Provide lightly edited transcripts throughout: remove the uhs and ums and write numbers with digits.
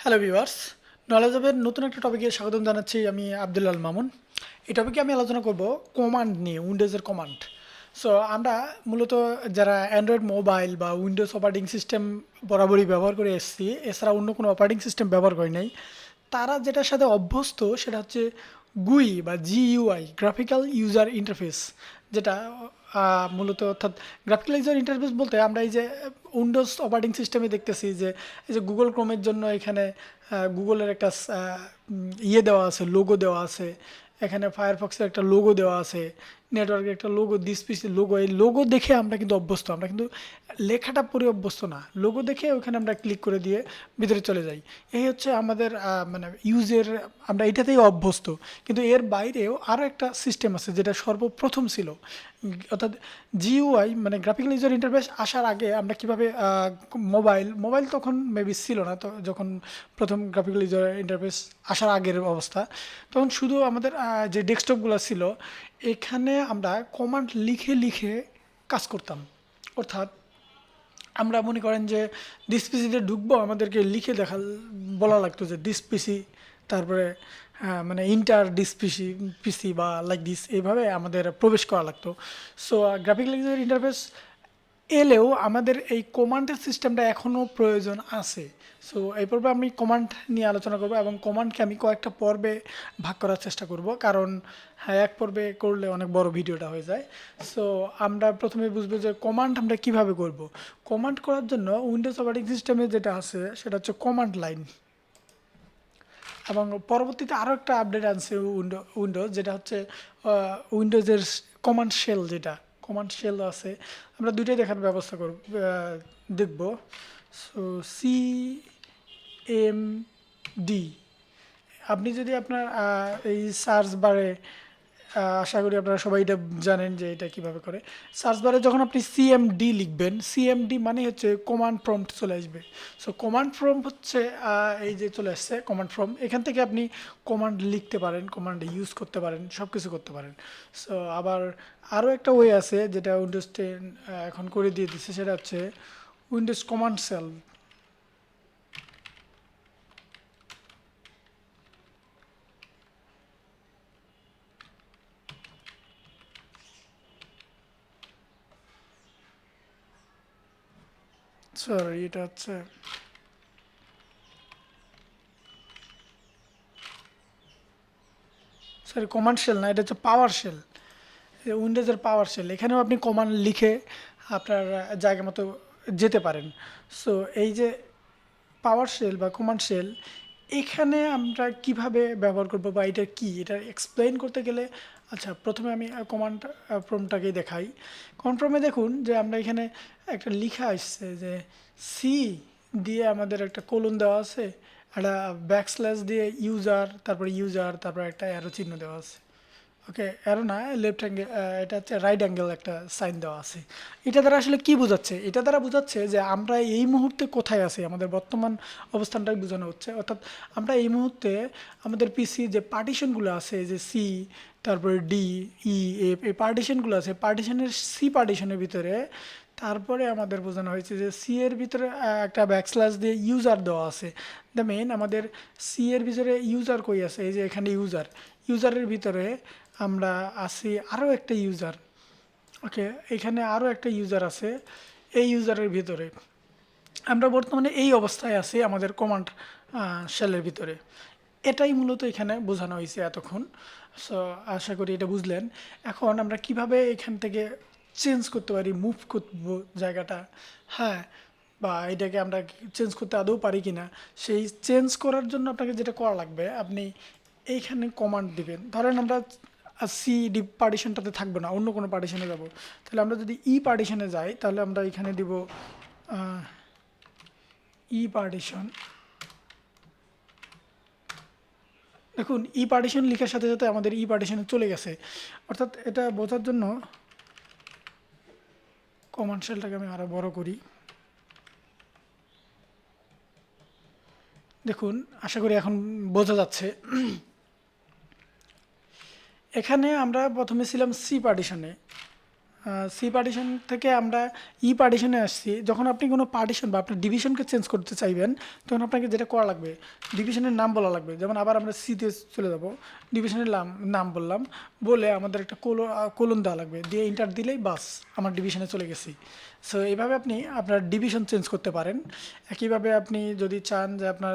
Hello viewers, knowledge অফের নতুন একটা টপিকে স্বাগতম জানাচ্ছি। আমি আব্দুল্লাল মামুন। এই টপিকে আমি আলোচনা করব কমান্ড নিয়ে, উইন্ডোজের কমান্ড। সো আমরা মূলত যারা অ্যান্ড্রয়েড মোবাইল বা উইন্ডোজ অপারেটিং সিস্টেম বরাবরই ব্যবহার করে এসেছি, এছাড়া অন্য কোনো অপারেটিং সিস্টেম ব্যবহার করি নাই, তারা যেটার সাথে অভ্যস্ত সেটা হচ্ছে গুই বা জিইউআই, গ্রাফিক্যাল ইউজার ইন্টারফেস। যেটা মূলত অর্থাৎ গ্রাফিক্যাল ইউজার ইন্টারফেস বলতে আমরা এই যে উইন্ডোজ অপারেটিং সিস্টেমে দেখতেছি যে এই যে গুগল ক্রোমের জন্য এখানে গুগলের একটা ইয়ে দেওয়া আছে, লোগো দেওয়া আছে। এখানে ফায়ারফক্সের একটা লোগো দেওয়া আছে, নেটওয়ার্কের একটা লোগো, ডিসপিসি লোগো। এই লোগো দেখে আমরা কিন্তু অভ্যস্ত, আমরা কিন্তু লেখাটা পড়ে অভ্যস্ত না। লোগো দেখে ওখানে আমরা ক্লিক করে দিয়ে ভিতরে চলে যাই। এই হচ্ছে আমাদের মানে ইউজের, আমরা এটাতেই অভ্যস্ত। কিন্তু এর বাইরেও আরও একটা সিস্টেম আছে যেটা সর্বপ্রথম ছিল, অর্থাৎ জিইউআই মানে গ্রাফিক্যাল ইউজার ইন্টারফেস আসার আগে আমরা কিভাবে মোবাইল মোবাইল তখন মেবি ছিল না, তো যখন প্রথম গ্রাফিক্যাল ইউজার ইন্টারফেস আসার আগের অবস্থা, তখন শুধু আমাদের যে ডেস্কটপগুলো ছিল এখানে আমরা কমান্ড লিখে লিখে কাজ করতাম। অর্থাৎ আমরা মনে করেন যে ডিসপিসিতে ঢুকবো, আমাদেরকে লিখে বলা লাগতো যে ডিসপিসি, তারপরে মানে ইন্টার ডিসপিসি পিসি বা লাইক দিস, এইভাবে আমাদের প্রবেশ করা লাগতো। সো গ্রাফিক্যাল ইউজার ইন্টারফেস এলেও আমাদের এই কমান্ডের সিস্টেমটা এখনও প্রয়োজন আছে। সো এই পর্বে আমি কমান্ড নিয়ে আলোচনা করব এবং কমান্ডকে আমি কয়েকটা পর্বে ভাগ করার চেষ্টা করব, কারণ হ্যাঁ, এক পর্বে করলে অনেক বড় ভিডিওটা হয়ে যায়। সো আমরা প্রথমে বুঝবো যে কমান্ড আমরা কিভাবে করব। কমান্ড করার জন্য উইন্ডোজ অপারেটিং সিস্টেমে যেটা আছে সেটা হচ্ছে কমান্ড লাইন, এবং পরবর্তীতে আরও একটা আপডেট আনছে উইন্ডোজ, যেটা হচ্ছে উইন্ডোজের কমান্ড শেল। যেটা কমান্ড শেল আছে, আমরা দুইটাই দেখার ব্যবস্থা করব, দেখব। সো সি এম ডি, আপনি যদি আপনার এই সার্চ বারে, আশা করি আপনারা সবাই এটা জানেন যে এটা কিভাবে করে। সার্চ বারে যখন আপনি সিএমডি লিখবেন, সিএমডি মানে হচ্ছে কমান্ড প্রম্পট চলে আসবে। সো কমান্ড প্রম্পট হচ্ছে এই যে চলে আসছে কমান্ড প্রম্পট, এখান থেকে আপনি কমান্ড লিখতে পারেন, কমান্ড ইউজ করতে পারেন, সব কিছু করতে পারেন। সো আবার আরও একটা ওয়ে আছে যেটা উইন্ডোজ 10 এখন করে দিয়ে দিচ্ছে, সেটা হচ্ছে উইন্ডোজ কমান্ড সেল। সরি, এটা হচ্ছে সরি কমান্ড শেল না, এটা হচ্ছে পাওয়ার শেল। উইন্ডোজের পাওয়ার শেল, এখানেও আপনি কমান্ড লিখে আপনার জায়গা মতো যেতে পারেন। সো এই যে পাওয়ার শেল বা কমান্ড শেল, এখানে আমরা কিভাবে ব্যবহার করব বা এটা কি, এটা এক্সপ্লেইন করতে গেলে, আচ্ছা প্রথমে আমি কমান্ড প্রম্পটটাকে দেখাই। কমান্ড প্রম্পটে দেখুন যে আমরা এখানে একটা লেখা আসছে যে সি দিয়ে আমাদের একটা কোলন দেওয়া আছে, একটা ব্যাকস্ল্যাশ দিয়ে ইউজার, তারপরে ইউজার, তারপরে একটা অ্যারো চিহ্ন দেওয়া আছে। ওকে, অ্যারো না, লেফট অ্যাঙ্গেল, এটা হচ্ছে রাইট অ্যাঙ্গেল একটা সাইন দেওয়া আছে। এটা দ্বারা আসলে কি বোঝাচ্ছে? এটা দ্বারা বোঝাচ্ছে যে আমরা এই মুহূর্তে কোথায় আছি, আমাদের বর্তমান অবস্থানটাই বোঝানো হচ্ছে। অর্থাৎ আমরা এই মুহূর্তে আমাদের পিসি যে পার্টিশনগুলো আছে, যে সি, তারপরে ডি, ই, এফ, এই পার্টিশনগুলো আছে, পার্টিশনের সি পার্টিশনের ভিতরে তারপরে আমাদের বোঝানো হয়েছে যে সি এর ভিতরে একটা ব্যাকস্ল্যাশ দিয়ে ইউজার দেওয়া আছে। দ্য মেইন আমাদের সি এর ভিতরে ইউজার কই আছে, এই যে এখানে ইউজার, ইউজারের ভিতরে আমরা আছি আরও একটা ইউজার। ওকে, এখানে আরও একটা ইউজার আছে, এই ইউজারের ভিতরে আমরা বর্তমানে এই অবস্থায় আছি আমাদের কমান্ড শেলের ভিতরে। এটাই মূলত এখানে বোঝানো হয়েছে এতক্ষণ। সো আশা করি এটা বুঝলেন। এখন আমরা কিভাবে এখান থেকে চেঞ্জ করতে পারি, মুভ করব জায়গাটা, হ্যাঁ, বা এটাকে আমরা চেঞ্জ করতে আদৌ পারি কিনা, সেই চেঞ্জ করার জন্য আপনাকে যেটা করা লাগবে, আপনি এইখানে কমান্ড দিবেন। ধরেন আমরা সি ডি পার্টিশনটাতে থাকবো না, অন্য কোনো পার্টিশনে যাব। তাহলে আমরা যদি ই পার্টিশনে যাই, তাহলে আমরা এখানে দিব ই পার্টিশন। দেখুন ই পার্টিশন লেখার সাথে সাথে আমাদের ই পার্টিশনে চলে গেছে। অর্থাৎ এটা বোঝার জন্য কমান্ড শেলটাকে আমি আরও বড় করি। দেখুন, আশা করি এখন বোঝা যাচ্ছে। এখানে আমরা প্রথমে ছিলাম সি পার্টিশনে, সি পার্টিশন থেকে আমরা ই পার্টিশনে আসছি। যখন আপনি কোনো পার্টিশন বা আপনার ডিভিশনকে চেঞ্জ করতে চাইবেন, তখন আপনাকে যেটা করা লাগবে, ডিভিশনের নাম বলা লাগবে। যেমন আবার আমরা সিতে চলে যাব, ডিভিশনের নাম বললাম, বলে আমাদের একটা কোলন দেওয়া লাগবে, দিয়ে ইন্টার দিলেই বাস আমার ডিভিশনে চলে গেছি। সো এইভাবে আপনি আপনার ডিভিশন চেঞ্জ করতে পারেন। একইভাবে আপনি যদি চান যে আপনার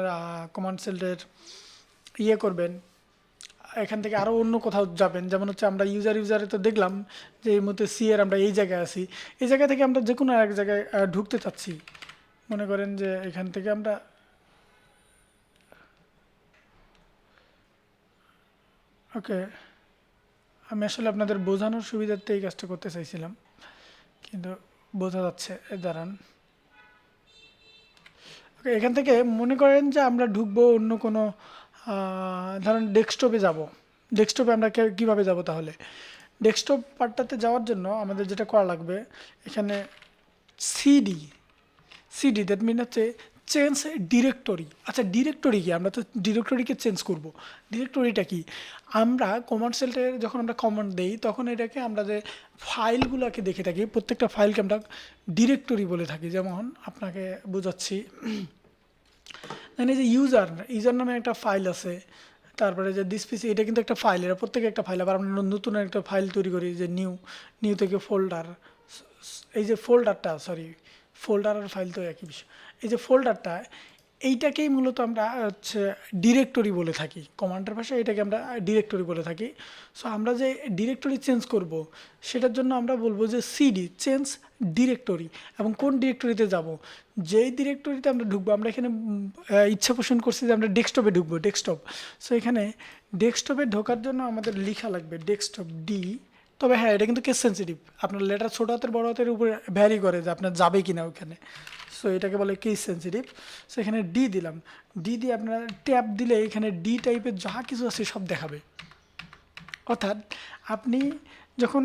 কমান্ড সেলের ইয়ে করবেন, এখান থেকে আরও অন্য কোথাও যাবেন, যেমন হচ্ছে আমরা ইউজারে তো দেখলাম যে এই মুহূর্তে সি এর আমরা এই জায়গায় আছি। এই জায়গা থেকে আমরা যে কোনো এক জায়গায় ঢুকতে চাচ্ছি। মনে করেন যে এখান থেকে আমরা ওকে, আমি আসলে আপনাদের বোঝানোর সুবিধার্থে এই কাজটা করতে চাইছিলাম, কিন্তু বোঝা যাচ্ছে। দাঁড়ান, ওকে, এখান থেকে মনে করেন যে আমরা ঢুকবো অন্য কোনো ধরেন ডেস্কটপে যাব। ডেস্কটপে আমরা কীভাবে যাব তাহলে? ডেস্কটপ পার্টটাতে যাওয়ার জন্য আমাদের যেটা করা লাগবে, এখানে সিডি সিডি দ্যাট মিন হচ্ছে চেঞ্জ ডিরেক্টরি। আচ্ছা, ডিরেক্টরি কি? আমরা তো ডিরেক্টরিকে চেঞ্জ করব। ডিরেক্টরিটা কি? আমরা কমান্ড সেলটে যখন আমরা কমান্ড দেই, তখন এটাকে আমরা যে ফাইলগুলোকে দেখে থাকি, প্রত্যেকটা ফাইলকে আমরা ডিরেক্টরি বলে থাকি। যেমন আপনাকে বোঝাচ্ছি, মানে যে ইউজার নামে একটা ফাইল আছে, তারপরে যে দিস পিসি, এটা কিন্তু একটা ফাইল, এরা প্রত্যেকে একটা ফাইল। আবার আমরা নতুন একটা ফাইল তৈরি করি, যে নিউ থেকে ফোল্ডার। এই যে ফোল্ডার আর ফাইল তো একই বিষয়। এই যে ফোল্ডারটা, এইটাকেই মূলত আমরা হচ্ছে ডিরেক্টরি বলে থাকি। কমান্ডের ভাষায় এটাকে আমরা ডিরেক্টরি বলে থাকি। সো আমরা যে ডিরেক্টরি চেঞ্জ করব, সেটার জন্য আমরা বলবো যে সিডি চেঞ্জ ডিরেক্টরি। এবং কোন ডিরেক্টরিতে যাব, যেই ডিরেক্টরিতে আমরা ঢুকবো, আমরা এখানে ইচ্ছা পোষণ করছি যে আমরা ডেস্কটপে ঢুকবো, ডেস্কটপ। সো এখানে ডেস্কটপে ঢোকার জন্য আমাদের লেখা লাগবে ডেস্কটপ ডি। তবে হ্যাঁ, এটা কিন্তু কেস সেন্সিটিভ, আপনার লেটার ছোটো হাতের বড় হাতের উপরে ভ্যারি করে যে আপনার যাবে কিনা ওখানে। সো এটাকে বলে কেস সেন্সিটিভ। সো এখানে ডি দিলাম, ডি দিয়ে আপনার ট্যাপ দিলে এখানে ডি টাইপের যা কিছু আছে সব দেখাবে। অর্থাৎ আপনি যখন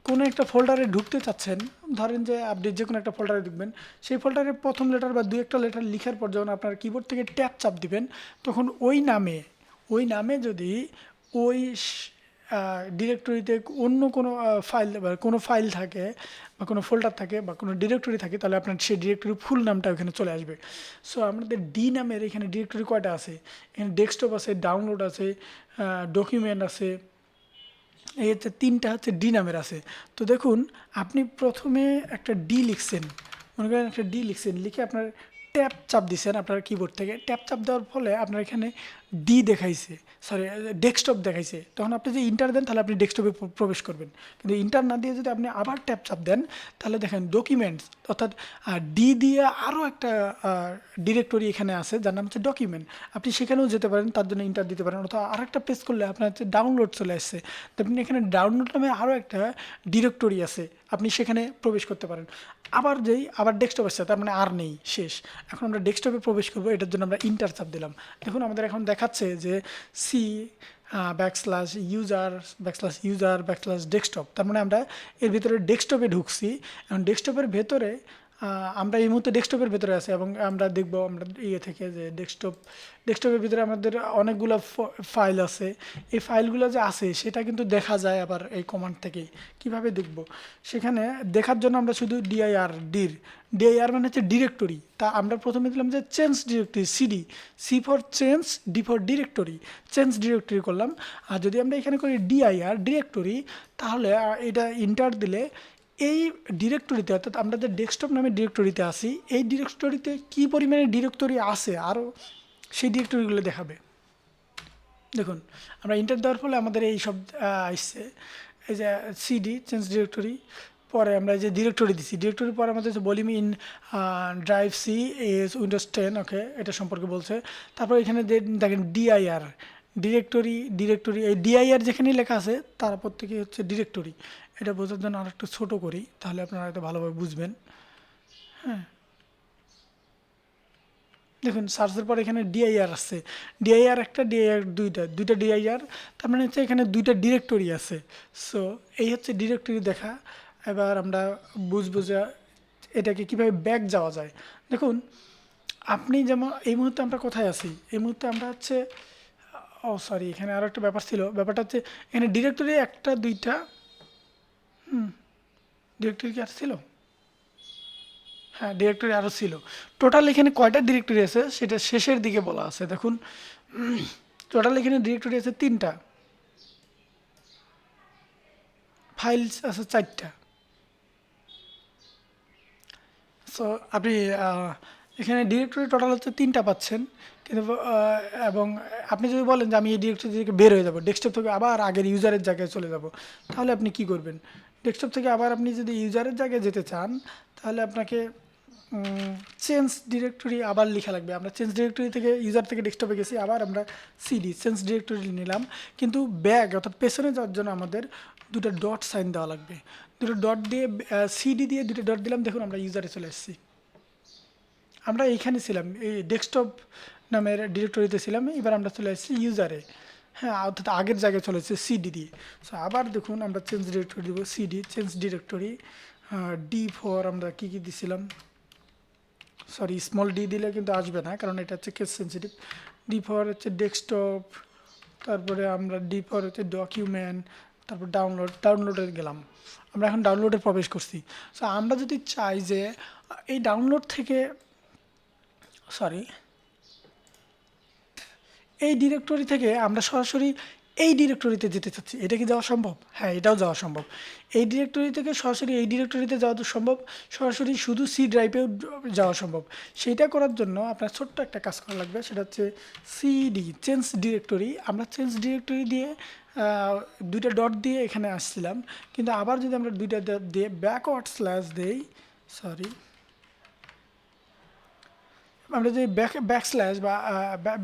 কোনো একটা ফোল্ডারে ঢুকতে চাচ্ছেন, ধরেন যে আপনি যে কোনো একটা ফোল্ডারে ঢুকবেন, সেই ফোল্ডারের প্রথম লেটার বা দুই একটা লেটার লেখার পর যখন আপনার কিবোর্ড থেকে ট্যাপ চাপ দিবেন, তখন ওই নামে যদি ওই ডিরেক্টরিতে অন্য কোনো ফাইল বা কোনো ফাইল থাকে বা কোনো ফোল্ডার থাকে বা কোনো ডিরেক্টরি থাকে, তাহলে আপনার সেই ডিরেক্টরির ফুল নামটা ওখানে চলে আসবে। সো আমাদের ডি নামের এখানে ডিরেক্টরি কয়টা আছে? এখানে ডেস্কটপ আছে, ডাউনলোড আছে, ডকুমেন্ট আছে, এই হচ্ছে তিনটা হচ্ছে ডি নামের আছে। তো দেখুন, আপনি প্রথমে একটা ডি লিখছেন, মনে করেন একটা ডি লিখছেন, লিখে আপনার ট্যাপ চাপ দিচ্ছেন আপনার কিবোর্ড থেকে। ট্যাপ চাপ দেওয়ার ফলে আপনার এখানে ডি দেখাইছে, সরি ডেস্কটপ দেখাইছে। তখন আপনি যদি ইন্টার দেন, তাহলে আপনি ডেস্কটপে প্রবেশ করবেন। কিন্তু ইন্টার না দিয়ে যদি আপনি আবার ট্যাপ চাপ দেন, তাহলে দেখেন ডকুমেন্টস, অর্থাৎ ডি দিয়ে আরও একটা ডিরেক্টরি এখানে আছে যার নাম হচ্ছে ডকুমেন্ট। আপনি সেখানেও যেতে পারেন, তার জন্য ইন্টার দিতে পারেন। অথবা আরেকটা প্রেস করলে আপনার হচ্ছে ডাউনলোড চলে আসছে, তো আপনি এখানে ডাউনলোড নামে আরও একটা ডিরেক্টরি আছে, আপনি সেখানে প্রবেশ করতে পারেন। আবার ডেস্কটপ আসছে, তার মানে আর নেই, শেষ। এখন আমরা ডেস্কটপে প্রবেশ করবো, এটার জন্য আমরা ইন্টার চাপ দিলাম। দেখুন আমাদের এখন দেখাচ্ছে যে সি /ইউজার ডেস্কটপ। তার মানে আমরা এর ভিতরে ডেস্কটপে ঢুকছি। এখন ডেস্কটপের ভেতরে আমরা এই মুহূর্তে ডেস্কটপের ভেতরে আছি, এবং আমরা দেখব আমরা ইয়ে থেকে যে ডেস্কটপের ভিতরে আমাদের অনেকগুলো ফাইল আছে। এই ফাইলগুলো যে আছে সেটা কিন্তু দেখা যায় আবার এই কমান্ড থেকেই। কিভাবে দেখব? সেখানে দেখার জন্য আমরা শুধু ডিআইআর মানে হচ্ছে ডিরেক্টরি। তা আমরা প্রথমে দিলাম যে change directory, C for change, D for directory, change directory করলাম। আর যদি আমরা এখানে করি ডিআইআর ডিরেক্টরি, তাহলে এটা ইন্টার দিলে এই ডিরেক্টরিতে, অর্থাৎ আমরা যে ডেস্কটপ নামে ডিরেক্টরিতে আসি, এই ডিরেক্টরিতে কী পরিমাণে ডিরেক্টরি আছে আরও সেই ডিরেক্টরিগুলো দেখাবে। দেখুন, আমরা ইন্টার দেওয়ার ফলে আমাদের এই সব আসছে, এই যে সিডি চেঞ্জ ডিরেক্টরি, পরে আমরা যে ডিরেক্টরি দিচ্ছি, ডিরেক্টরি পরে আমাদের যে volume in drive C is Windows 10, okay, এটা সম্পর্কে বলছে। তারপর এখানে দেখেন ডিআইআর ডিরেক্টরি, এই ডিআইআর যেখানেই লেখা আছে তার প্রত্যেকেই হচ্ছে ডিরেক্টরি। এটা বোঝার জন্য আর একটু ছোটো করি, তাহলে আপনারা হয়তো ভালোভাবে বুঝবেন। হ্যাঁ, দেখুন সার্চের পর এখানে ডিআইআর আসছে, ডিআইআর একটা, ডিআইআর দুইটা ডিআইআর, তার মানে হচ্ছে এখানে দুইটা ডিরেক্টরি আছে। সো এই হচ্ছে ডিরেক্টরি দেখা। এবার আমরা বুঝবো যে এটাকে কীভাবে ব্যাক যাওয়া যায়। দেখুন, আপনি যেমন এই মুহূর্তে আমরা কোথায় আছি, এই মুহূর্তে আমরা হচ্ছে সরি, এখানে আরও একটা ব্যাপার ছিল। ব্যাপারটা হচ্ছে এখানে ডিরেক্টরি একটা দুইটা, ডিরেক্টরি কি আর ছিল? হ্যাঁ, ডিরেক্টরি আরও ছিল। টোটাল এখানে কয়টা ডিরেক্টরি আছে সেটা শেষের দিকে বলা আছে দেখুন। টোটাল এখানে ডিরেক্টরি আছে 3টা, ফাইলস আছে 4টা। সো আপনি এখানে ডিরেক্টরি টোটাল হচ্ছে 3টা পাচ্ছেন, কিন্তু এবং আপনি যদি বলেন যে আমি এই ডিরেক্টরি থেকে বের হয়ে যাব, ডেস্কটপ থেকে আবার আগের ইউজারের জায়গায় চলে যাব, তাহলে আপনি কি করবেন? ডেস্কটপ থেকে আবার আপনি যদি ইউজারের জায়গায় যেতে চান, তাহলে আপনাকে চেঞ্জ ডিরেক্টরি আবার লেখা লাগবে। আমরা চেঞ্জ ডিরেক্টরি থেকে ইউজার থেকে ডেস্কটপে গেছি, আবার আমরা সিডি চেঞ্জ ডিরেক্টরি নিলাম, কিন্তু ব্যাক অর্থাৎ পেছনে যাওয়ার জন্য আমাদের দুটো ডট সাইন দেওয়া লাগবে। দুটো ডট দিয়ে সিডি দিয়ে দুটো ডট দিলাম, দেখুন আমরা ইউজারে চলে এসেছি। আমরা এইখানে ছিলাম, এই ডেস্কটপ নামের ডিরেক্টরিতে ছিলাম, এবার আমরা চলে এসেছি ইউজারে। হ্যাঁ, অর্থাৎ আগের জায়গায় চলে এসেছে সিডি দিয়ে। সো আবার দেখুন আমরা চেঞ্জ ডিরেক্টরি দেবো, সিডি চেঞ্জ ডিরেক্টরি, D4 আমরা কী কী দিছিলাম, সরি স্মল ডি দিলে কিন্তু আসবে না, কারণ এটা হচ্ছে কেস সেন্সিটিভ। D4 হচ্ছে ডেস্কটপ, তারপরে আমরা D4 হচ্ছে ডকুমেন্ট, তারপর ডাউনলোডে গেলাম। আমরা এখন ডাউনলোডে প্রবেশ করছি। সো আমরা যদি চাই যে এই ডাউনলোড থেকে, সরি, এই ডিরেক্টরি থেকে আমরা সরাসরি এই ডিরেক্টরিতে যেতে চাচ্ছি, এটা কি যাওয়া সম্ভব? হ্যাঁ, এটাও যাওয়া সম্ভব। এই ডিরেক্টরি থেকে সরাসরি এই ডিরেক্টরিতে যাওয়া তো সম্ভব, সরাসরি শুধু সি ড্রাইভেও যাওয়া সম্ভব। সেইটা করার জন্য আপনার ছোট্ট একটা কাজ করা লাগবে, সেটা হচ্ছে সিডি চেঞ্জ ডিরেক্টরি। আমরা চেঞ্জ ডিরেক্টরি দিয়ে দুইটা ডট দিয়ে এখানে আসছিলাম, কিন্তু আবার যদি আমরা দুইটা ডট দিয়ে ব্যাকওয়ার্ড স্ল্যাশ দেই, সরি, আমরা যদি ব্যাক স্ল্যাশ বা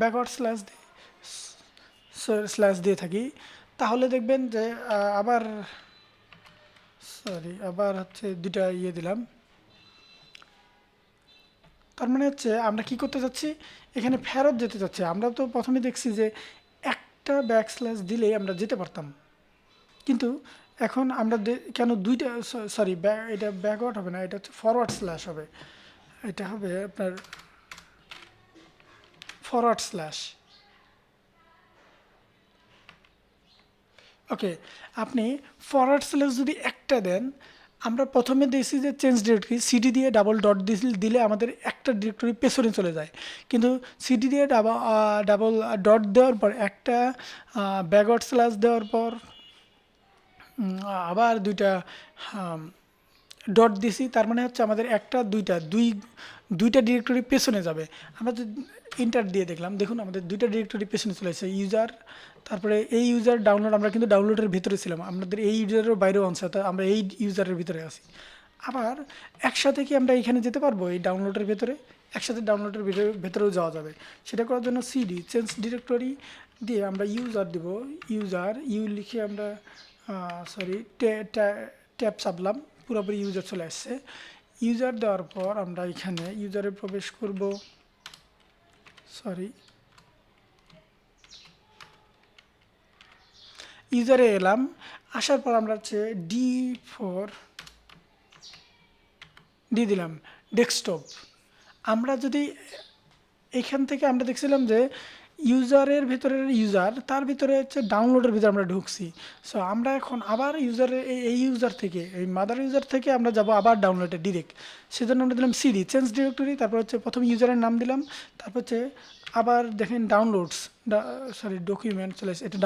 ব্যাকওয়ার্ড স্ল্যাশ দিই, স্ল্যাশ দিয়ে থাকি, তাহলে দেখবেন যে আবার, সরি, আবার হচ্ছে দুইটা ইয়ে দিলাম। তার মানে হচ্ছে আমরা কি করতে চাচ্ছি, এখানে ফেরত যেতে চাচ্ছি। আমরা তো প্রথমে দেখছি যে একটা ব্যাক স্ল্যাশ দিলেই আমরা যেতে পারতাম, কিন্তু এখন আমরা কেন দুইটা, সরি, এটা ব্যাকওয়ার্ড হবে না, এটা হচ্ছে ফরওয়ার্ড স্ল্যাশ হবে। এটা হবে আপনার ফরওয়ার্ড স্ল্যাশ। ওকে, আপনি ফরওয়ার্ড স্ল্যাশ যদি একটা দেন, আমরা প্রথমে দেখছি যে চেঞ্জ ডিরেক্টরি সিডি দিয়ে ডাবল ডট দিলে আমাদের একটা ডিরেক্টরি পেছনে চলে যায়, কিন্তু সিডি দিয়ে ডাবল ডট দেওয়ার পর একটা ব্যাকওয়ার্ড স্ল্যাশ দেওয়ার পর আবার দুইটা ডট দিছি, তার মানে হচ্ছে আমাদের একটা দুইটা ডিরেক্টরি পেছনে যাবে। আমরা যদি ইন্টার দিয়ে দেখলাম, দেখুন আমাদের দুইটা ডিরেক্টরি পেছনে চলে এসেছে, ইউজার, তারপরে এই ইউজার ডাউনলোড, আমরা কিন্তু ডাউনলোডের ভিতরে ছিলাম, আমাদের এই ইউজারের বাইরেও আনছে, অর্থাৎ আমরা এই ইউজারের ভিতরে আছি। আবার একসাথে কি আমরা এখানে যেতে পারবো এই ডাউনলোডের ভেতরে? একসাথে ডাউনলোডের ভেতরেও যাওয়া যাবে। সেটা করার জন্য সিডি চেঞ্জ ডিরেক্টরি দিয়ে আমরা ইউজার দেব, ইউজার ইউ লিখে আমরা, সরি, ট্যাব চাপলাম, পুরোপুরি ইউজার চলে আসছে। ইউজার দেওয়ার পর আমরা এখানে ইউজারে প্রবেশ করব, সরি, ইউজারে এলাম, আসার পর আমরা হচ্ছে D4 দিয়ে দিলাম, ডেস্কটপ। আমরা যদি এখান থেকে আমরা দেখছিলাম যে ইউজারের ভিতরের ইউজার, তার ভিতরে হচ্ছে ডাউনলোডের ভিতরে আমরা ঢুকছি। সো আমরা এখন আবার ইউজারের এই ইউজার থেকে, এই মাদার ইউজার থেকে আমরা যাব আবার ডাউনলোডে ডিরেক্ট। সেজন্য আমরা দিলাম সিডি চেঞ্জ ডিরেক্টরি, তারপর হচ্ছে প্রথম ইউজারের নাম দিলাম, তারপর হচ্ছে আবার দেখেন ডাউনলোডস, সরি, ডকুমেন্ট চলে এসেছে, এটা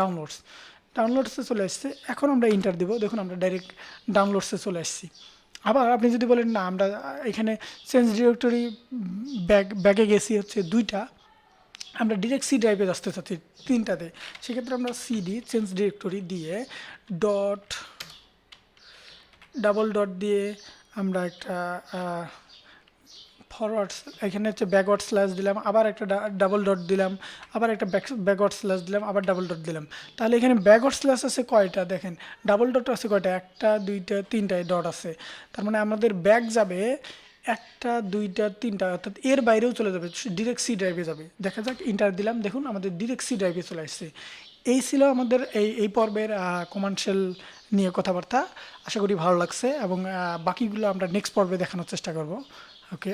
ডাউনলোডসে চলে এসেছে। এখন আমরা ইন্টার দেবো, দেখুন আমরা ডাইরেক্ট ডাউনলোডসে চলে আসছি। আবার আপনি যদি বলেন না আমরা এখানে চেঞ্জ ডিরেক্টরি ব্যাগে গেছি হচ্ছে দুইটা, আমরা ডিরেক্ট সি ড্রাইভে আসতে চাচ্ছি 3টাতে, সেক্ষেত্রে আমরা সিডি চেঞ্জ ডিরেক্টরি দিয়ে ডট ডাবল ডট দিয়ে আমরা একটা ফরওয়ার্ড, এখানে হচ্ছে ব্যাকওয়ার্ড স্ল্যাশ দিলাম, আবার একটা ডাবল ডট দিলাম, আবার একটা ব্যাকওয়ার্ড স্ল্যাশ দিলাম, আবার ডাবল ডট দিলাম। তাহলে এখানে ব্যাকওয়ার্ড স্ল্যাশ আছে কয়টা দেখেন, ডাবল ডট আছে কয়টা, একটা দুইটা তিনটায় ডট আছে। তার মানে আমাদের ব্যাক যাবে একটা দুইটা তিনটা, অর্থাৎ এর বাইরেও চলে যাবে, ডিরেক্ট সি ড্রাইভে যাবে। দেখা যাক, ইন্টার দিলাম, দেখুন আমাদের ডিরেক্ট সি ড্রাইভে চলে আসছে। এই ছিল আমাদের এই পর্বের কমার্শিয়াল নিয়ে কথাবার্তা। আশা করি ভালো লাগছে, এবং বাকিগুলো আমরা নেক্সট পর্বে দেখানোর চেষ্টা করব। ওকে।